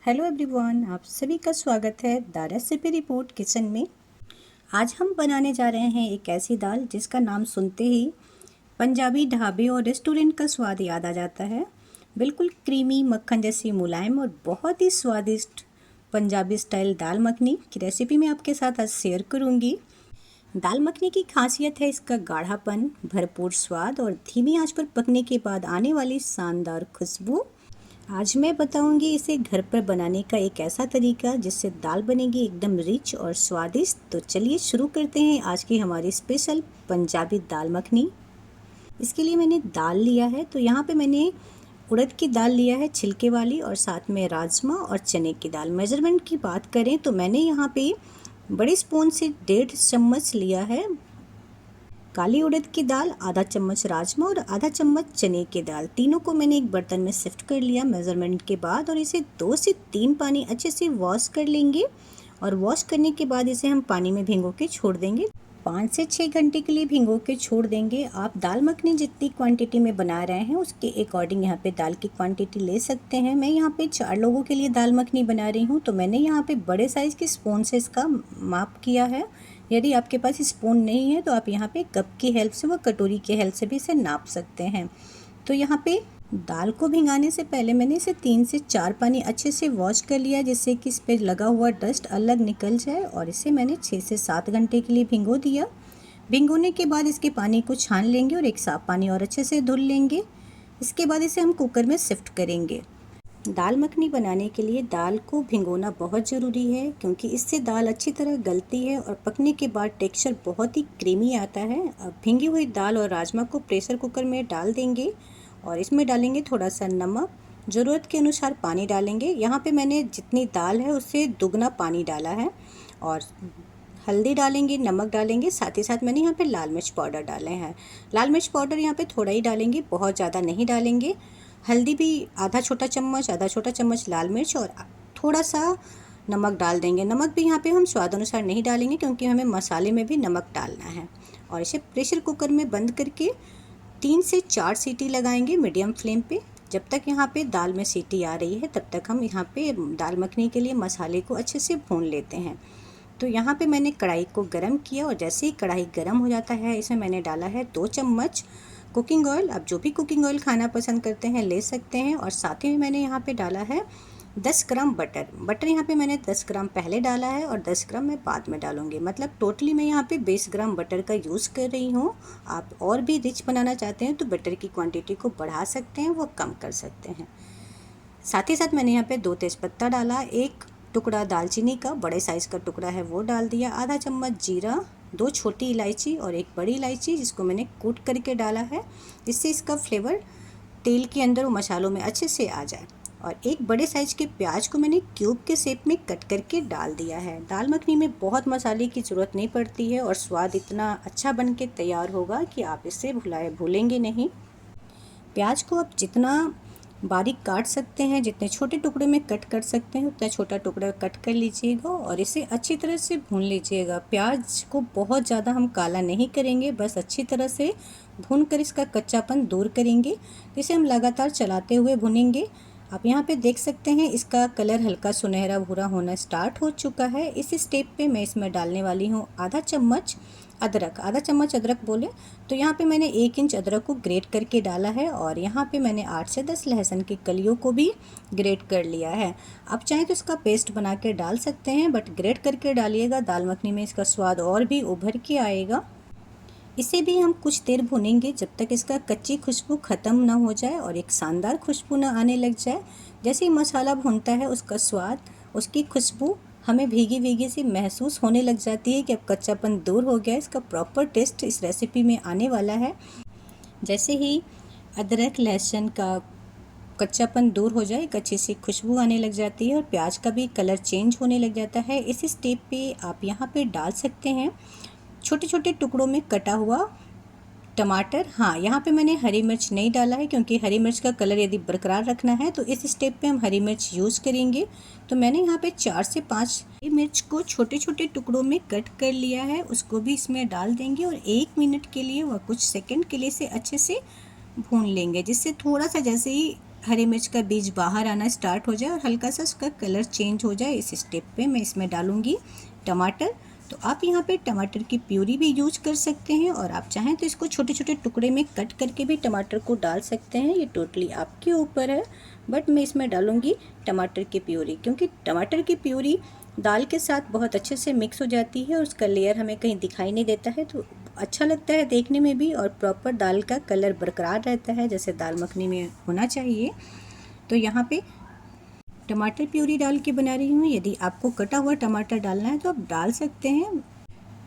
Hello everyone, आप सभी का स्वागत है द रेसिपी रिपोर्ट किचन में। आज हम बनाने जा रहे हैं एक ऐसी दाल जिसका नाम सुनते ही पंजाबी ढाबे और रेस्टोरेंट का स्वाद याद आ जाता है। बिल्कुल क्रीमी मक्खन जैसी मुलायम और बहुत ही स्वादिष्ट पंजाबी स्टाइल दाल मखनी की रेसिपी मैं आपके साथ आज शेयर करूँगी। दाल मखनी की खासियत है इसका गाढ़ापन, भरपूर स्वाद और धीमी आंच पर पकने के बाद आने वाली शानदार खुशबू। आज मैं बताऊंगी इसे घर पर बनाने का एक ऐसा तरीका जिससे दाल बनेगी एकदम रिच और स्वादिष्ट। तो चलिए शुरू करते हैं आज की हमारी स्पेशल पंजाबी दाल मखनी। इसके लिए मैंने दाल लिया है, तो यहाँ पे मैंने उड़द की दाल लिया है छिलके वाली, और साथ में राजमा और चने की दाल। मेजरमेंट की बात करें तो मैंने यहाँ पे बड़े स्पून से 1.5 चम्मच लिया है काली उड़द की दाल, आधा चम्मच राजमा और आधा चम्मच चने की दाल। तीनों को मैंने एक बर्तन में शिफ्ट कर लिया मेज़रमेंट के बाद, और इसे 2 से 3 पानी अच्छे से वॉश कर लेंगे। और वॉश करने के बाद इसे हम पानी में भिगो के छोड़ देंगे। 5 से 6 घंटे के लिए भिगो के छोड़ देंगे। आप दाल मखनी जितनी क्वांटिटी में बना रहे हैं उसके अकॉर्डिंग यहाँ पे दाल की क्वांटिटी ले सकते हैं। मैं यहाँ पे 4 लोगों के लिए दाल मखनी बना रही हूँ, तो मैंने यहाँ पे बड़े साइज़ के स्पून से इसका माप किया है। यदि आपके पास स्पून नहीं है तो आप यहाँ पे कप की हेल्प से व कटोरी की हेल्प से भी इसे नाप सकते हैं। तो यहाँ पे दाल को भिगाने से पहले मैंने इसे 3 से 4 पानी अच्छे से वॉश कर लिया, जिससे कि इस पर लगा हुआ डस्ट अलग निकल जाए। और इसे मैंने 6 से 7 घंटे के लिए भिगो दिया। भिगोने के बाद इसके पानी को छान लेंगे और एक साफ पानी और अच्छे से धुल लेंगे। इसके बाद इसे हम कुकर में शिफ्ट करेंगे। दाल मखनी बनाने के लिए दाल को भिगोना बहुत ज़रूरी है, क्योंकि इससे दाल अच्छी तरह गलती है और पकने के बाद टेक्सचर बहुत ही क्रीमी आता है। अब भिंगी हुई दाल और राजमा को प्रेशर कुकर में डाल देंगे और इसमें डालेंगे थोड़ा सा नमक, ज़रूरत के अनुसार पानी डालेंगे। यहाँ पे मैंने जितनी दाल है उससे दुगना पानी डाला है। और हल्दी डालेंगे, नमक डालेंगे, साथ ही साथ मैंने यहाँ पे लाल मिर्च पाउडर डाले हैं। लाल मिर्च पाउडर यहाँ पे थोड़ा ही डालेंगे, बहुत ज़्यादा नहीं डालेंगे। हल्दी भी आधा छोटा चम्मच लाल मिर्च और थोड़ा सा नमक डाल देंगे। नमक भी यहाँ पे हम स्वाद अनुसार नहीं डालेंगे, क्योंकि हमें मसाले में भी नमक डालना है। और इसे प्रेशर कुकर में बंद करके 3 से 4 सीटी लगाएंगे मीडियम फ्लेम पे। जब तक यहाँ पे दाल में सीटी आ रही है तब तक हम यहाँ पे दाल मखनी के लिए मसाले को अच्छे से भून लेते हैं। तो यहाँ पे मैंने कढ़ाई को गरम किया, और जैसे ही कढ़ाई गरम हो जाता है इसमें मैंने डाला है 2 चम्मच कुकिंग ऑयल। आप जो भी कुकिंग ऑयल खाना पसंद करते हैं ले सकते हैं। और साथ ही मैंने यहाँ पे डाला है 10 ग्राम बटर यहाँ पे मैंने 10 ग्राम पहले डाला है और 10 ग्राम मैं बाद में डालूंगी। मतलब टोटली मैं यहाँ पे 20 ग्राम बटर का यूज़ कर रही हूँ। आप और भी रिच बनाना चाहते हैं तो बटर की क्वांटिटी को बढ़ा सकते हैं, वो कम कर सकते हैं। साथ ही साथ मैंने यहाँ पे 2 तेज़पत्ता डाला, 1 टुकड़ा दालचीनी का बड़े साइज़ का टुकड़ा है वो डाल दिया, आधा चम्मच जीरा, 2 छोटी इलायची और 1 बड़ी इलायची जिसको मैंने कूट करके डाला है, जिससे इसका फ्लेवर तेल के अंदर मसालों में अच्छे से आ जाए। और 1 बड़े साइज़ के प्याज को मैंने क्यूब के शेप में कट करके डाल दिया है। दाल मखनी में बहुत मसाले की ज़रूरत नहीं पड़ती है और स्वाद इतना अच्छा बन के तैयार होगा कि आप इसे भूलेंगे नहीं। प्याज को आप जितना बारीक काट सकते हैं, जितने छोटे टुकड़े में कट कर सकते हैं उतना छोटा टुकड़ा कट कर लीजिएगा और इसे अच्छी तरह से भून लीजिएगा। प्याज को बहुत ज़्यादा हम काला नहीं करेंगे, बस अच्छी तरह से भून कर इसका कच्चापन दूर करेंगे। इसे हम लगातार चलाते हुए भुनेंगे। आप यहाँ पे देख सकते हैं इसका कलर हल्का सुनहरा भूरा होना स्टार्ट हो चुका है। इस स्टेप पे मैं इसमें डालने वाली हूँ आधा चम्मच अदरक बोले तो यहाँ पे मैंने 1 इंच अदरक को ग्रेट करके डाला है। और यहाँ पे मैंने 8 से 10 लहसुन की कलियों को भी ग्रेट कर लिया है। आप चाहें तो इसका पेस्ट बना के डाल सकते हैं, बट ग्रेट करके डालिएगा, दाल मखनी में इसका स्वाद और भी उभर के आएगा। इसे भी हम कुछ देर भुनेंगे जब तक इसका कच्ची खुशबू ख़त्म ना हो जाए और एक शानदार खुशबू ना आने लग जाए। जैसे ही मसाला भुनता है उसका स्वाद, उसकी खुशबू हमें भीगी भीगी सी महसूस होने लग जाती है कि अब कच्चापन दूर हो गया। इसका प्रॉपर टेस्ट इस रेसिपी में आने वाला है। जैसे ही अदरक लहसुन का कच्चापन दूर हो जाए, एक अच्छी सी खुशबू आने लग जाती है और प्याज का भी कलर चेंज होने लग जाता है। इस स्टेप पे आप यहाँ पे डाल सकते हैं छोटे छोटे टुकड़ों में कटा हुआ टमाटर। हाँ, यहाँ पे मैंने हरी मिर्च नहीं डाला है, क्योंकि हरी मिर्च का कलर यदि बरकरार रखना है तो इस स्टेप पे हम हरी मिर्च यूज़ करेंगे। तो मैंने यहाँ पे 4 से 5 हरी मिर्च को छोटे छोटे टुकड़ों में कट कर लिया है, उसको भी इसमें डाल देंगे और 1 मिनट के लिए व कुछ सेकंड के लिए इसे अच्छे से भून लेंगे, जिससे थोड़ा सा जैसे ही हरी मिर्च का बीज बाहर आना स्टार्ट हो जाए और हल्का सा उसका कलर चेंज हो जाए, इस स्टेप पे मैं इसमें डालूँगी टमाटर। तो आप यहाँ पे टमाटर की प्यूरी भी यूज कर सकते हैं और आप चाहें तो इसको छोटे छोटे टुकड़े में कट करके भी टमाटर को डाल सकते हैं, ये टोटली आपके ऊपर है। बट मैं इसमें डालूँगी टमाटर की प्यूरी, क्योंकि टमाटर की प्यूरी दाल के साथ बहुत अच्छे से मिक्स हो जाती है और उसका लेयर हमें कहीं दिखाई नहीं देता है, तो अच्छा लगता है देखने में भी और प्रॉपर दाल का कलर बरकरार रहता है जैसे दाल मखनी में होना चाहिए। तो यहाँ पे टमाटर प्यूरी डाल के बना रही हूँ। यदि आपको कटा हुआ टमाटर डालना है तो आप डाल सकते हैं।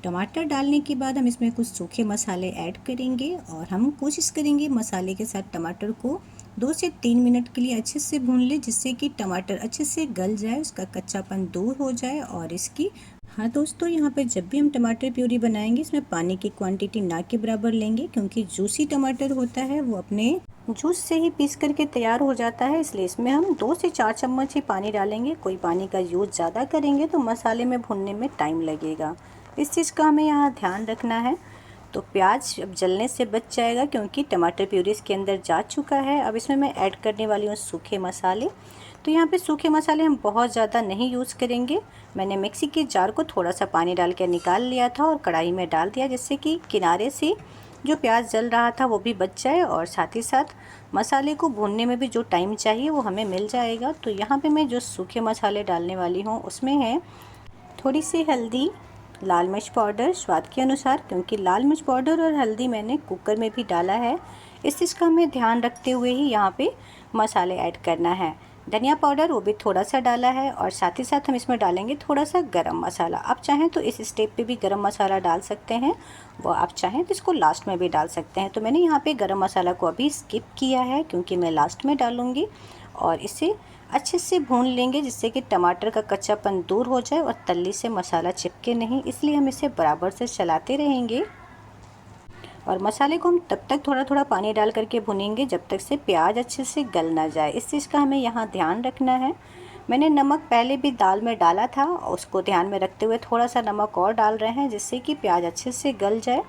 टमाटर डालने के बाद हम इसमें कुछ सूखे मसाले ऐड करेंगे और हम कोशिश करेंगे मसाले के साथ टमाटर को 2 से 3 मिनट के लिए अच्छे से भून ले, जिससे कि टमाटर अच्छे से गल जाए, उसका कच्चापन दूर हो जाए। और इसकी हाँ दोस्तों, यहाँ पे जब भी हम टमाटर प्यूरी बनाएंगे इसमें पानी की क्वांटिटी ना के बराबर लेंगे, क्योंकि जूसी टमाटर होता है वो अपने जूस से ही पीस करके तैयार हो जाता है, इसलिए इसमें हम 2 से 4 चम्मच ही पानी डालेंगे। कोई पानी का यूज़ ज़्यादा करेंगे तो मसाले में भुनने में टाइम लगेगा, इस चीज़ का हमें यहाँ ध्यान रखना है। तो प्याज अब जलने से बच जाएगा क्योंकि टमाटर प्यूरी इसके अंदर जा चुका है। अब इसमें मैं ऐड करने वाली हूँ सूखे मसाले। तो यहाँ पे सूखे मसाले हम बहुत ज़्यादा नहीं यूज़ करेंगे। मैंने मिक्सी के जार को थोड़ा सा पानी डाल के निकाल लिया था और कढ़ाई में डाल दिया, जिससे कि किनारे से जो प्याज जल रहा था वो भी बच जाए और साथ ही साथ मसाले को भूनने में भी जो टाइम चाहिए वो हमें मिल जाएगा। तो यहाँ पे मैं जो सूखे मसाले डालने वाली हूँ उसमें है थोड़ी सी हल्दी, लाल मिर्च पाउडर स्वाद के अनुसार, क्योंकि लाल मिर्च पाउडर और हल्दी मैंने कुकर में भी डाला है, इस चीज़ का हमें ध्यान रखते हुए ही यहाँ पे मसाले ऐड करना है। धनिया पाउडर वो भी थोड़ा सा डाला है और साथ ही साथ हम इसमें डालेंगे थोड़ा सा गरम मसाला। आप चाहें तो इस स्टेप पे भी गरम मसाला डाल सकते हैं, वो आप चाहें तो इसको लास्ट में भी डाल सकते हैं। तो मैंने यहाँ पे गरम मसाला को अभी स्किप किया है क्योंकि मैं लास्ट में डालूँगी और इसे अच्छे से भून लेंगे, जिससे कि टमाटर का कच्चापन दूर हो जाए और तल्ली से मसाला चिपके नहीं, इसलिए हम इसे बराबर से चलाते रहेंगे। और मसाले को हम तब तक थोड़ा थोड़ा पानी डाल करके भुनेंगे जब तक से प्याज अच्छे से गल ना जाए, इस चीज़ का हमें यहाँ ध्यान रखना है। मैंने नमक पहले भी दाल में डाला था, उसको ध्यान में रखते हुए थोड़ा सा नमक और डाल रहे हैं, जिससे कि प्याज अच्छे से गल जाए।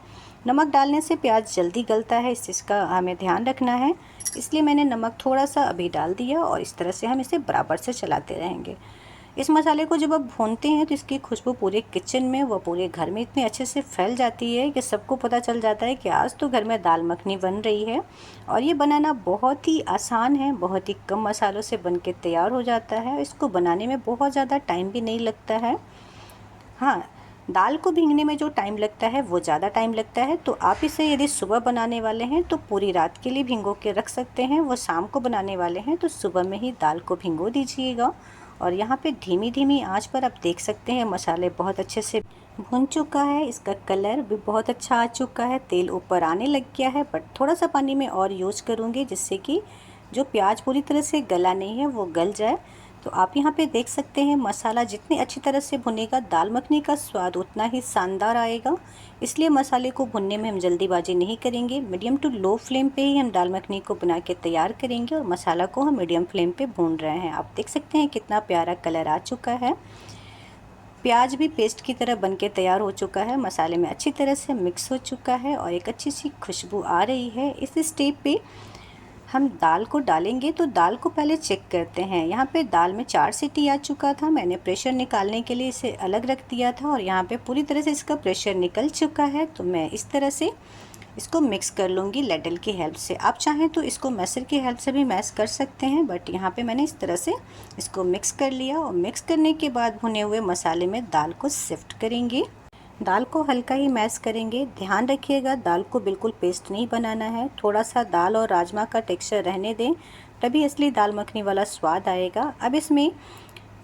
नमक डालने से प्याज जल्दी गलता है, इस चीज़ का हमें ध्यान रखना है, इसलिए मैंने नमक थोड़ा सा अभी डाल दिया और इस तरह से हम इसे बराबर से चलाते रहेंगे। इस मसाले को जब आप भूनते हैं तो इसकी खुशबू पूरे किचन में व पूरे घर में इतने अच्छे से फैल जाती है कि सबको पता चल जाता है कि आज तो घर में दाल मखनी बन रही है। और ये बनाना बहुत ही आसान है, बहुत ही कम मसालों से बन के तैयार हो जाता है। इसको बनाने में बहुत ज़्यादा टाइम भी नहीं लगता है। हाँ, दाल को भीगने में जो टाइम लगता है वो ज़्यादा टाइम लगता है। तो आप इसे यदि सुबह बनाने वाले हैं तो पूरी रात के लिए भिगो के रख सकते हैं, वो शाम को बनाने वाले हैं तो सुबह में ही दाल को भिगो दीजिएगा। और यहाँ पे धीमी धीमी आंच पर आप देख सकते हैं मसाले बहुत अच्छे से भुन चुका है, इसका कलर भी बहुत अच्छा आ चुका है, तेल ऊपर आने लग गया है। बट थोड़ा सा पानी में और यूज़ करूँगी, जिससे कि जो प्याज पूरी तरह से गला नहीं है वो गल जाए। तो आप यहाँ पे देख सकते हैं मसाला जितनी अच्छी तरह से भुनेगा दाल मखनी का स्वाद उतना ही शानदार आएगा, इसलिए मसाले को भुनने में हम जल्दीबाजी नहीं करेंगे। मीडियम टू लो फ्लेम पे ही हम दाल मखनी को बना के तैयार करेंगे और मसाला को हम मीडियम फ्लेम पे भून रहे हैं। आप देख सकते हैं कितना प्यारा कलर आ चुका है, प्याज भी पेस्ट की तरह बन के तैयार हो चुका है, मसाले में अच्छी तरह से मिक्स हो चुका है और एक अच्छी सी खुशबू आ रही है। इस स्टेप पे हम दाल को डालेंगे तो दाल को पहले चेक करते हैं। यहाँ पे दाल में 4 सीटी आ चुका था, मैंने प्रेशर निकालने के लिए इसे अलग रख दिया था और यहाँ पे पूरी तरह से इसका प्रेशर निकल चुका है। तो मैं इस तरह से इसको मिक्स कर लूँगी लैडल की हेल्प से। आप चाहें तो इसको मैसर की हेल्प से भी मैश कर सकते हैं, बट यहाँ पे मैंने इस तरह से इसको मिक्स कर लिया। और मिक्स करने के बाद भुने हुए मसाले में दाल को शिफ्ट करेंगे, दाल को हल्का ही मैश करेंगे। ध्यान रखिएगा दाल को बिल्कुल पेस्ट नहीं बनाना है, थोड़ा सा दाल और राजमा का टेक्सचर रहने दें, तभी असली दाल मखनी वाला स्वाद आएगा। अब इसमें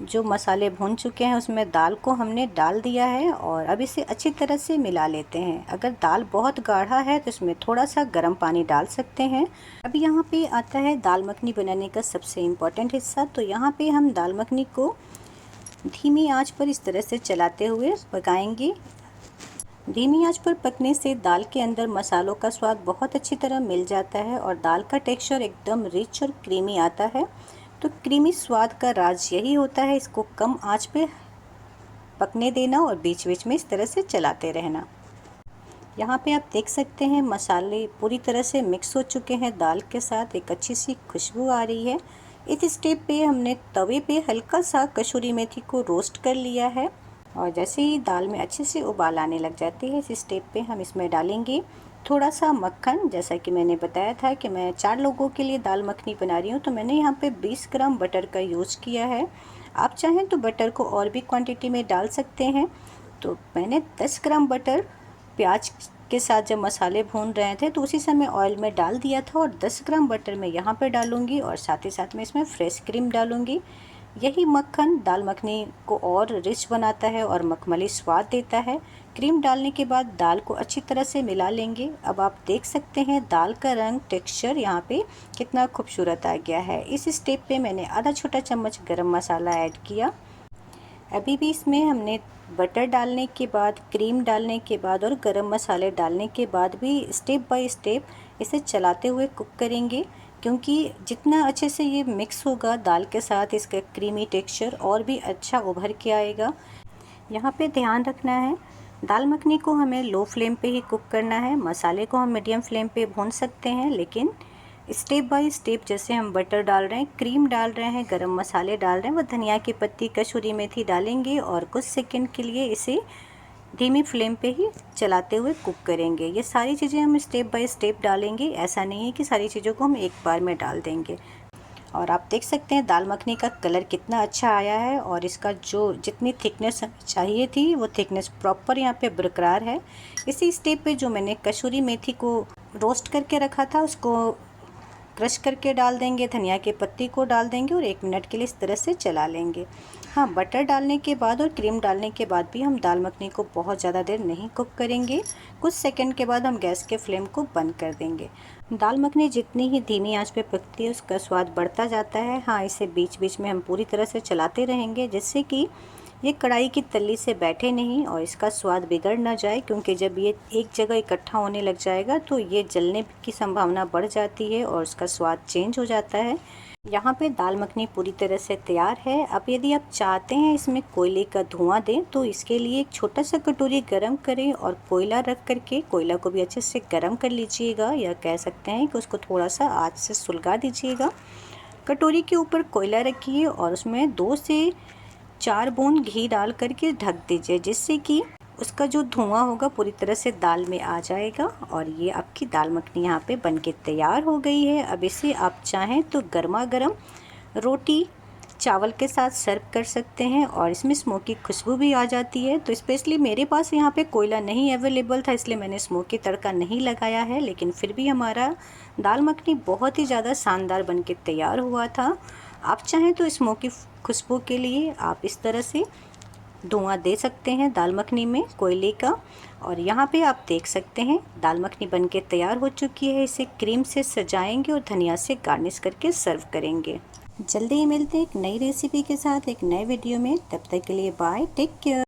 जो मसाले भून चुके हैं उसमें दाल को हमने डाल दिया है और अब इसे अच्छी तरह से मिला लेते हैं। अगर दाल बहुत गाढ़ा है तो इसमें थोड़ा सा गर्म पानी डाल सकते हैं। अब यहाँ पे आता है दाल मखनी बनाने का सबसे इम्पोर्टेंट हिस्सा। तो यहाँ पे हम दाल मखनी को धीमी आंच पर इस तरह से चलाते हुए पकाएंगे। धीमी आंच पर पकने से दाल के अंदर मसालों का स्वाद बहुत अच्छी तरह मिल जाता है और दाल का टेक्सचर एकदम रिच और क्रीमी आता है। तो क्रीमी स्वाद का राज यही होता है, इसको कम आंच पे पकने देना और बीच बीच में इस तरह से चलाते रहना। यहाँ पे आप देख सकते हैं मसाले पूरी तरह से मिक्स हो चुके हैं दाल के साथ, एक अच्छी सी खुशबू आ रही है। इस स्टेप पे हमने तवे पे हल्का सा कसूरी मेथी को रोस्ट कर लिया है और जैसे ही दाल में अच्छे से उबाल आने लग जाती है, इस स्टेप पे हम इसमें डालेंगे थोड़ा सा मक्खन। जैसा कि मैंने बताया था कि मैं 4 लोगों के लिए दाल मखनी बना रही हूँ, तो मैंने यहाँ पे 20 ग्राम बटर का यूज़ किया है। आप चाहें तो बटर को और भी क्वांटिटी में डाल सकते हैं। तो मैंने 10 ग्राम बटर प्याज के साथ जब मसाले भून रहे थे तो उसी समय ऑयल में डाल दिया था और 10 ग्राम बटर मैं यहाँ पर डालूँगी और साथ ही साथ में इसमें फ्रेश क्रीम डालूँगी। यही मक्खन दाल मखनी को और रिच बनाता है और मखमली स्वाद देता है। क्रीम डालने के बाद दाल को अच्छी तरह से मिला लेंगे। अब आप देख सकते हैं दाल का रंग, टेक्सचर यहाँ पे कितना खूबसूरत आ गया है। इस स्टेप पे मैंने आधा छोटा चम्मच गरम मसाला ऐड किया। अभी भी इसमें हमने बटर डालने के बाद, क्रीम डालने के बाद और गरम मसाले डालने के बाद भी स्टेप बाय स्टेप इसे चलाते हुए कुक करेंगे, क्योंकि जितना अच्छे से ये मिक्स होगा दाल के साथ इसका क्रीमी टेक्सचर और भी अच्छा उभर के आएगा। यहाँ पे ध्यान रखना है, दाल मखनी को हमें लो फ्लेम पे ही कुक करना है। मसाले को हम मीडियम फ्लेम पे भून सकते हैं, लेकिन स्टेप बाय स्टेप जैसे हम बटर डाल रहे हैं, क्रीम डाल रहे हैं, गरम मसाले डाल रहे हैं, वो धनिया की पत्ती, कसूरी मेथी डालेंगे और कुछ सेकंड के लिए इसे धीमी फ्लेम पे ही चलाते हुए कुक करेंगे। ये सारी चीज़ें हम स्टेप बाय स्टेप डालेंगे, ऐसा नहीं है कि सारी चीज़ों को हम एक बार में डाल देंगे। और आप देख सकते हैं दाल मखनी का कलर कितना अच्छा आया है और इसका जो जितनी थिकनेस चाहिए थी वो थिकनेस प्रॉपर यहाँ पे बरकरार है। इसी स्टेप पे जो मैंने कसूरी मेथी को रोस्ट करके रखा था उसको क्रश करके डाल देंगे, धनिया की पत्ती को डाल देंगे और 1 मिनट के लिए इस तरह से चला लेंगे। हाँ, बटर डालने के बाद और क्रीम डालने के बाद भी हम दाल मखनी को बहुत ज़्यादा देर नहीं कुक करेंगे। कुछ सेकंड के बाद हम गैस के फ्लेम को बंद कर देंगे। दाल मखनी जितनी ही धीमी आंच पे पकती है उसका स्वाद बढ़ता जाता है। हाँ, इसे बीच बीच में हम पूरी तरह से चलाते रहेंगे जिससे कि ये कढ़ाई की तल्ली से बैठे नहीं और इसका स्वाद बिगड़ ना जाए, क्योंकि जब ये एक जगह इकट्ठा होने लग जाएगा तो ये जलने की संभावना बढ़ जाती है और उसका स्वाद चेंज हो जाता है। यहाँ पे दाल मखनी पूरी तरह से तैयार है। अब यदि आप चाहते हैं इसमें कोयले का धुआं दें तो इसके लिए एक छोटा सा कटोरी गरम करें और कोयला रख करके कोयला को भी अच्छे से गरम कर लीजिएगा, या कह सकते हैं कि उसको थोड़ा सा आँच से सुलगा दीजिएगा। कटोरी के ऊपर कोयला रखिए और उसमें 2 से 4 बूंद घी डाल करके ढक दीजिए, जिससे कि उसका जो धुआं होगा पूरी तरह से दाल में आ जाएगा और ये आपकी दाल मखनी यहाँ पे बनके तैयार हो गई है। अब इसे आप चाहें तो गर्मा गर्म रोटी चावल के साथ सर्व कर सकते हैं और इसमें स्मोकी खुशबू भी आ जाती है। तो स्पेशली मेरे पास यहाँ पे कोयला नहीं अवेलेबल था, इसलिए मैंने स्मोकी तड़का नहीं लगाया है, लेकिन फिर भी हमारा दाल मखनी बहुत ही ज़्यादा शानदार बनके तैयार हुआ था। आप चाहें तो स्मोकी खुशबू के लिए आप इस तरह से धुआं दे सकते हैं दाल मखनी में कोयले का। और यहाँ पे आप देख सकते हैं दाल मखनी बनके तैयार हो चुकी है। इसे क्रीम से सजाएंगे और धनिया से गार्निश करके सर्व करेंगे। जल्दी ही मिलते हैं एक नई रेसिपी के साथ एक नए वीडियो में। तब तक के लिए बाय, टेक केयर।